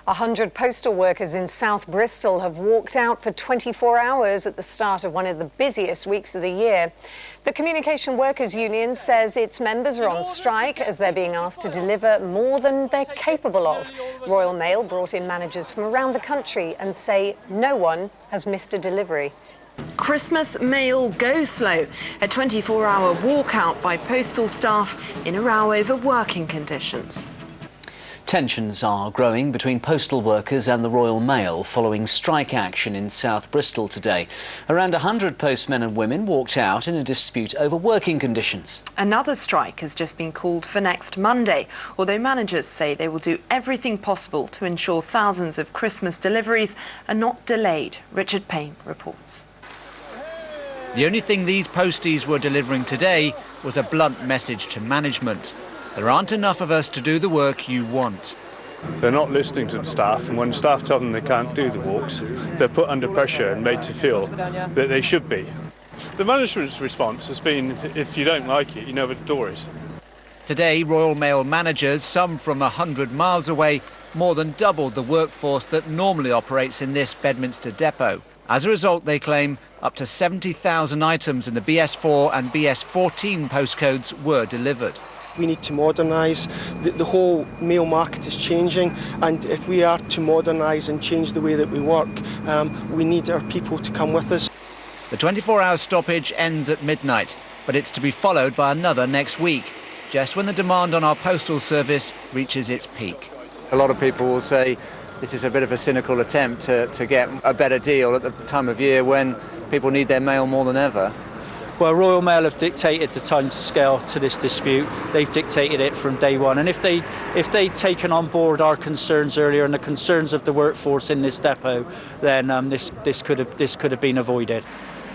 100 postal workers in South Bristol have walked out for 24 hours at the start of one of the busiest weeks of the year. The Communication Workers Union says its members are on strike as they're being asked to deliver more than they're capable of. Royal Mail brought in managers from around the country and say no one has missed a delivery. Christmas mail go slow. A 24-hour walkout by postal staff in a row over working conditions. Tensions are growing between postal workers and the Royal Mail following strike action in South Bristol today. Around 100 postmen and women walked out in a dispute over working conditions. Another strike has just been called for next Monday, although managers say they will do everything possible to ensure thousands of Christmas deliveries are not delayed. Richard Payne reports. The only thing these posties were delivering today was a blunt message to management. There aren't enough of us to do the work you want. They're not listening to the staff, and when staff tell them they can't do the walks, they're put under pressure and made to feel that they should be. The management's response has been, if you don't like it, you know where the door is. Today, Royal Mail managers, some from 100 miles away, more than doubled the workforce that normally operates in this Bedminster depot. As a result, they claim up to 70,000 items in the BS4 and BS14 postcodes were delivered. We need to modernise. The whole mail market is changing, and if we are to modernise and change the way that we work, we need our people to come with us. The 24-hour stoppage ends at midnight, but it's to be followed by another next week, just when the demand on our postal service reaches its peak. A lot of people will say this is a bit of a cynical attempt to get a better deal at the time of year when people need their mail more than ever. Well, Royal Mail have dictated the timescale to this dispute. They've dictated it from day one. And if they'd taken on board our concerns earlier and the concerns of the workforce in this depot, then this could have been avoided.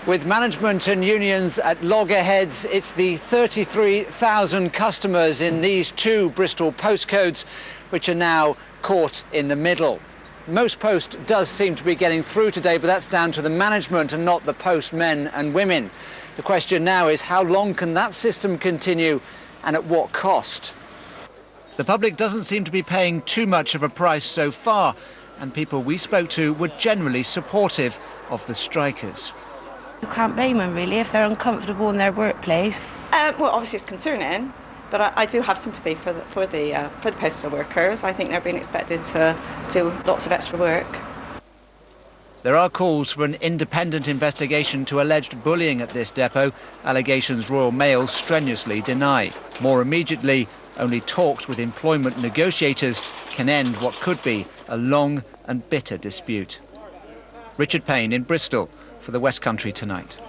With management and unions at loggerheads, it's the 33,000 customers in these two Bristol postcodes which are now caught in the middle. Most post does seem to be getting through today, but that's down to the management and not the postmen and women. The question now is how long can that system continue and at what cost? The public doesn't seem to be paying too much of a price so far, and people we spoke to were generally supportive of the strikers. You can't blame them really if they're uncomfortable in their workplace. Well, obviously it's concerning, but I do have sympathy for the postal workers. I think they're being expected to do lots of extra work. There are calls for an independent investigation to alleged bullying at this depot, allegations Royal Mail strenuously deny. More immediately, only talks with employment negotiators can end what could be a long and bitter dispute. Richard Payne in Bristol for the West Country Tonight.